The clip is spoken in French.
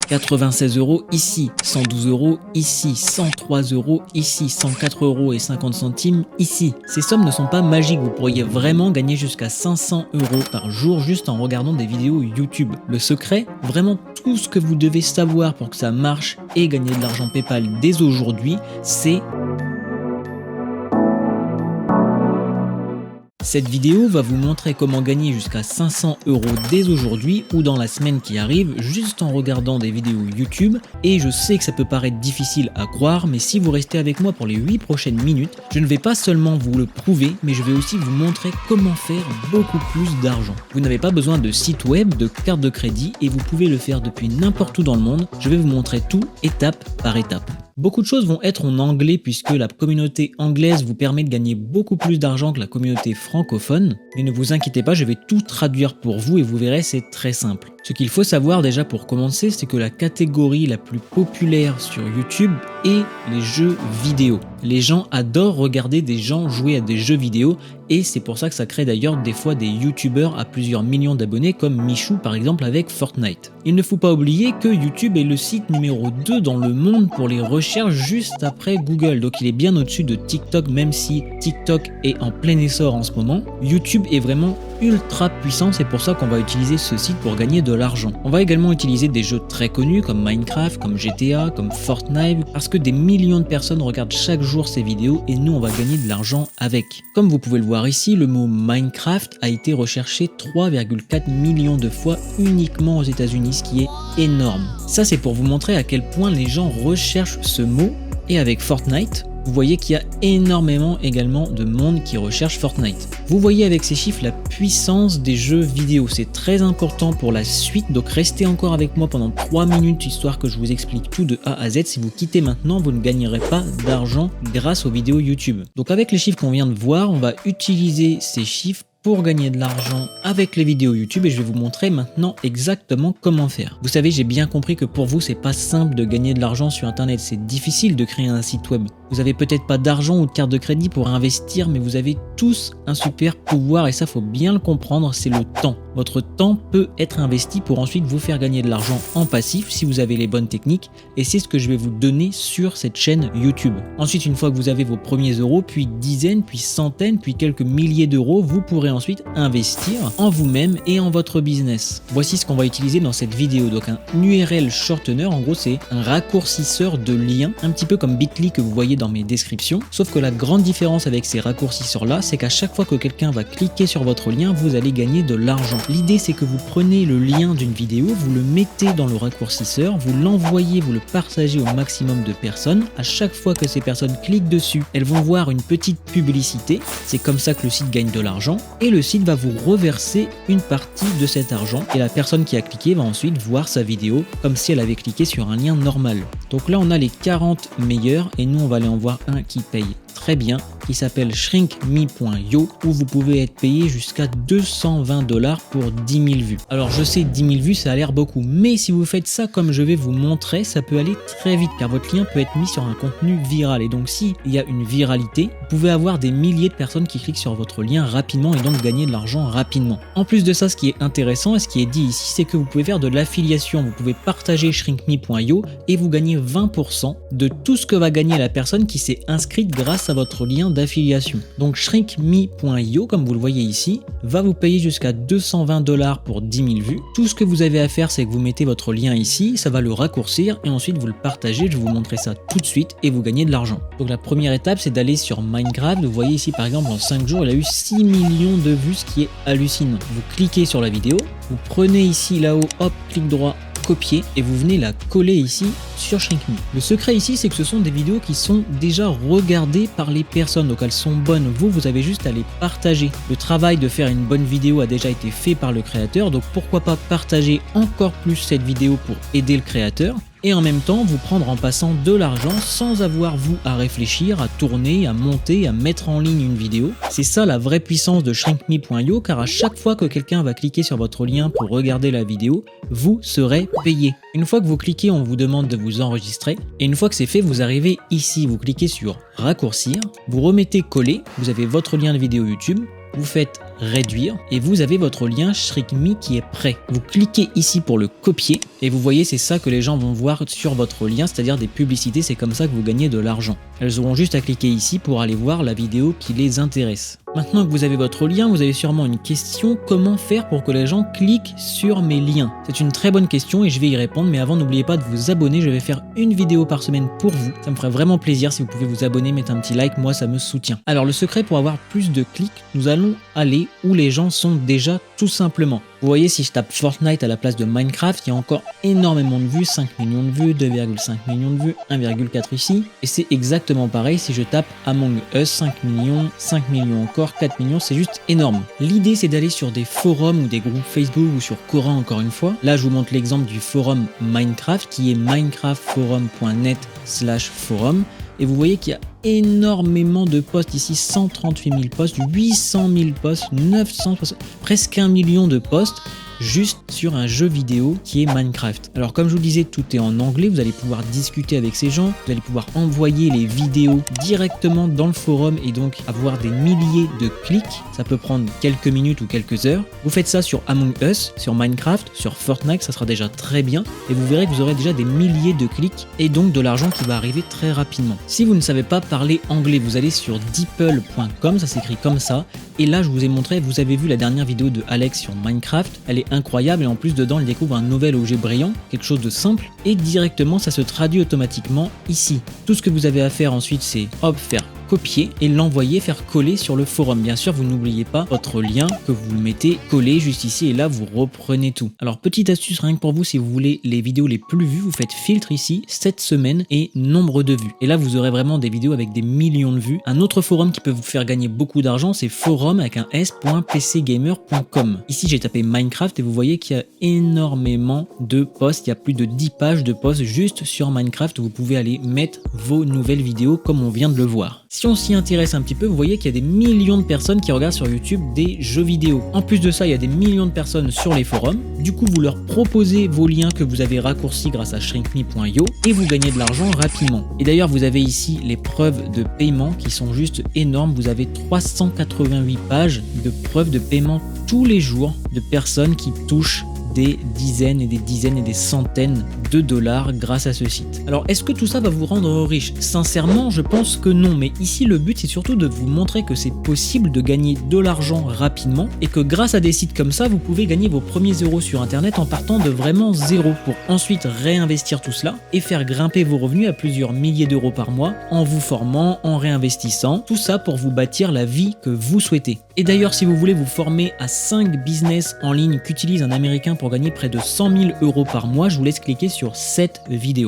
96 € ici, 112 € ici, 103 € ici, 104 € et 50 centimes ici. Ces sommes ne sont pas magiques, vous pourriez vraiment gagner jusqu'à 500 € par jour juste en regardant des vidéos YouTube. Le secret, vraiment tout ce que vous devez savoir pour que ça marche et gagner de l'argent PayPal dès aujourd'hui, c'est... Cette vidéo va vous montrer comment gagner jusqu'à 500 € dès aujourd'hui ou dans la semaine qui arrive juste en regardant des vidéos YouTube, et je sais que ça peut paraître difficile à croire, mais si vous restez avec moi pour les 8 prochaines minutes, je ne vais pas seulement vous le prouver, mais je vais aussi vous montrer comment faire beaucoup plus d'argent. Vous n'avez pas besoin de site web, de carte de crédit, et vous pouvez le faire depuis n'importe où dans le monde. Je vais vous montrer tout étape par étape. Beaucoup de choses vont être en anglais puisque la communauté anglaise vous permet de gagner beaucoup plus d'argent que la communauté francophone. Mais ne vous inquiétez pas, je vais tout traduire pour vous et vous verrez, c'est très simple. Ce qu'il faut savoir déjà pour commencer, c'est que la catégorie la plus populaire sur YouTube est les jeux vidéo. Les gens adorent regarder des gens jouer à des jeux vidéo et c'est pour ça que ça crée d'ailleurs des fois des youtubeurs à plusieurs millions d'abonnés comme Michou par exemple avec Fortnite. Il ne faut pas oublier que YouTube est le site numéro 2 dans le monde pour les recherches juste après Google, donc il est bien au-dessus de TikTok, même si TikTok est en plein essor en ce moment. YouTube est vraiment ultra puissant, c'est pour ça qu'on va utiliser ce site pour gagner de l'argent. On va également utiliser des jeux très connus comme Minecraft, comme GTA, comme Fortnite, parce que des millions de personnes regardent chaque jour ces vidéos et nous on va gagner de l'argent avec. Comme vous pouvez le voir ici, le mot Minecraft a été recherché 3,4 millions de fois uniquement aux États-Unis, ce qui est énorme. Ça c'est pour vous montrer à quel point les gens recherchent ce mot, et avec Fortnite, vous voyez qu'il y a énormément également de monde qui recherche Fortnite. Vous voyez avec ces chiffres la puissance des jeux vidéo, c'est très important pour la suite, donc restez encore avec moi pendant 3 minutes histoire que je vous explique tout de A à Z. Si vous quittez maintenant, vous ne gagnerez pas d'argent grâce aux vidéos YouTube. Donc avec les chiffres qu'on vient de voir, on va utiliser ces chiffres pour gagner de l'argent avec les vidéos YouTube et je vais vous montrer maintenant exactement comment faire. Vous savez, j'ai bien compris que pour vous, c'est pas simple de gagner de l'argent sur Internet, c'est difficile de créer un site web. Vous avez peut-être pas d'argent ou de carte de crédit pour investir, mais vous avez tous un super pouvoir et ça faut bien le comprendre, c'est le temps. Votre temps peut être investi pour ensuite vous faire gagner de l'argent en passif si vous avez les bonnes techniques et c'est ce que je vais vous donner sur cette chaîne YouTube. Ensuite, une fois que vous avez vos premiers euros, puis dizaines, puis centaines, puis quelques milliers d'euros, vous pourrez ensuite investir en vous-même et en votre business. Voici ce qu'on va utiliser dans cette vidéo. Donc un URL shortener, en gros c'est un raccourcisseur de liens, un petit peu comme Bitly que vous voyez dans mes descriptions. Sauf que la grande différence avec ces raccourcisseurs là, c'est qu'à chaque fois que quelqu'un va cliquer sur votre lien, vous allez gagner de l'argent. L'idée c'est que vous prenez le lien d'une vidéo, vous le mettez dans le raccourcisseur, vous l'envoyez, vous le partagez au maximum de personnes. À chaque fois que ces personnes cliquent dessus, elles vont voir une petite publicité. C'est comme ça que le site gagne de l'argent. Et le site va vous reverser une partie de cet argent et la personne qui a cliqué va ensuite voir sa vidéo comme si elle avait cliqué sur un lien normal. Donc là on a les 40 meilleurs et nous on va aller en voir un qui paye très bien, qui s'appelle shrinkme.io où vous pouvez être payé jusqu'à 220 $ pour 10 000 vues. Alors je sais 10 000 vues ça a l'air beaucoup, mais si vous faites ça comme je vais vous montrer, ça peut aller très vite car votre lien peut être mis sur un contenu viral et donc s'il y a une viralité, vous pouvez avoir des milliers de personnes qui cliquent sur votre lien rapidement et donc gagner de l'argent rapidement. En plus de ça, ce qui est intéressant et ce qui est dit ici, c'est que vous pouvez faire de l'affiliation, vous pouvez partager shrinkme.io et vous gagnez 20% de tout ce que va gagner la personne qui s'est inscrite grâce à votre lien d'affiliation. Donc shrinkme.io, comme vous le voyez ici, va vous payer jusqu'à 220 $ pour 10 000 vues. Tout ce que vous avez à faire, c'est que vous mettez votre lien ici, ça va le raccourcir et ensuite vous le partagez. Je vais vous montrer ça tout de suite et vous gagnez de l'argent. Donc la première étape, c'est d'aller sur Minecraft. Vous voyez ici par exemple en 5 jours, il a eu 6 millions de vues, ce qui est hallucinant. Vous cliquez sur la vidéo, vous prenez ici là-haut, hop, clic droit, copier et vous venez la coller ici sur Shrinkme. Le secret ici, c'est que ce sont des vidéos qui sont déjà regardées par les personnes, donc elles sont bonnes. Vous avez juste à les partager. Le travail de faire une bonne vidéo a déjà été fait par le créateur, donc pourquoi pas partager encore plus cette vidéo pour aider le créateur et en même temps vous prendre en passant de l'argent sans avoir vous à réfléchir, à tourner, à monter, à mettre en ligne une vidéo. C'est ça la vraie puissance de shrinkme.io car à chaque fois que quelqu'un va cliquer sur votre lien pour regarder la vidéo, vous serez payé. Une fois que vous cliquez, on vous demande de vous enregistrer et une fois que c'est fait, vous arrivez ici, vous cliquez sur raccourcir, vous remettez coller, vous avez votre lien de vidéo YouTube, vous faites réduire et vous avez votre lien ShrinkMe qui est prêt. Vous cliquez ici pour le copier et vous voyez c'est ça que les gens vont voir sur votre lien, c'est-à-dire des publicités, c'est comme ça que vous gagnez de l'argent. Elles auront juste à cliquer ici pour aller voir la vidéo qui les intéresse. Maintenant que vous avez votre lien, vous avez sûrement une question: comment faire pour que les gens cliquent sur mes liens? C'est une très bonne question et je vais y répondre, mais avant n'oubliez pas de vous abonner, je vais faire une vidéo par semaine pour vous. Ça me ferait vraiment plaisir si vous pouvez vous abonner, mettre un petit like, moi ça me soutient. Alors le secret pour avoir plus de clics, nous allons aller où les gens sont déjà tout simplement. Vous voyez, si je tape Fortnite à la place de Minecraft, il y a encore énormément de vues, 5 millions de vues, 2,5 millions de vues, 1,4 ici. Et c'est exactement pareil si je tape Among Us, 5 millions encore, 4 millions, c'est juste énorme. L'idée c'est d'aller sur des forums ou des groupes Facebook ou sur Quora encore une fois. Là je vous montre l'exemple du forum Minecraft qui est minecraftforum.net/forum. Et vous voyez qu'il y a énormément de posts ici, 138 000 posts, 800 000 posts, 960, presque 1 million de posts juste sur un jeu vidéo qui est Minecraft. Alors comme je vous disais, tout est en anglais, vous allez pouvoir discuter avec ces gens, vous allez pouvoir envoyer les vidéos directement dans le forum et donc avoir des milliers de clics. Ça peut prendre quelques minutes ou quelques heures. Vous faites ça sur Among Us, sur Minecraft, sur Fortnite, ça sera déjà très bien et vous verrez que vous aurez déjà des milliers de clics et donc de l'argent qui va arriver très rapidement. Si vous ne savez pas parler anglais, vous allez sur deeple.com, ça s'écrit comme ça. Et là, je vous ai montré, vous avez vu la dernière vidéo de Alex sur Minecraft, elle est incroyable et en plus dedans, il découvre un nouvel objet brillant, quelque chose de simple et directement, ça se traduit automatiquement ici. Tout ce que vous avez à faire ensuite, c'est hop, faire copier et l'envoyer, faire coller sur le forum. Bien sûr, vous n'oubliez pas votre lien que vous le mettez collé juste ici et là, vous reprenez tout. Alors, petite astuce rien que pour vous, si vous voulez les vidéos les plus vues, vous faites filtre ici, 7 semaines et nombre de vues. Et là, vous aurez vraiment des vidéos avec des millions de vues. Un autre forum qui peut vous faire gagner beaucoup d'argent, c'est forum avec un s.pcgamer.com. Ici, j'ai tapé Minecraft et vous voyez qu'il y a énormément de posts. Il y a plus de 10 pages de posts juste sur Minecraft où vous pouvez aller mettre vos nouvelles vidéos comme on vient de le voir. Si on s'y intéresse un petit peu, vous voyez qu'il y a des millions de personnes qui regardent sur YouTube des jeux vidéo. En plus de ça, il y a des millions de personnes sur les forums. Du coup, vous leur proposez vos liens que vous avez raccourcis grâce à shrinkme.io et vous gagnez de l'argent rapidement. Et d'ailleurs, vous avez ici les preuves de paiement qui sont juste énormes. Vous avez 388 pages de preuves de paiement tous les jours de personnes qui touchent des dizaines et des dizaines et des centaines de dollars grâce à ce site. Alors est-ce que tout ça va vous rendre riche? Sincèrement, je pense que non, mais ici le but c'est surtout de vous montrer que c'est possible de gagner de l'argent rapidement et que grâce à des sites comme ça, vous pouvez gagner vos premiers euros sur internet en partant de vraiment zéro pour ensuite réinvestir tout cela et faire grimper vos revenus à plusieurs milliers d'euros par mois en vous formant, en réinvestissant, tout ça pour vous bâtir la vie que vous souhaitez. Et d'ailleurs, si vous voulez vous former à 5 business en ligne qu'utilise un Américain pour gagner près de 100 000 euros par mois, je vous laisse cliquer sur cette vidéo.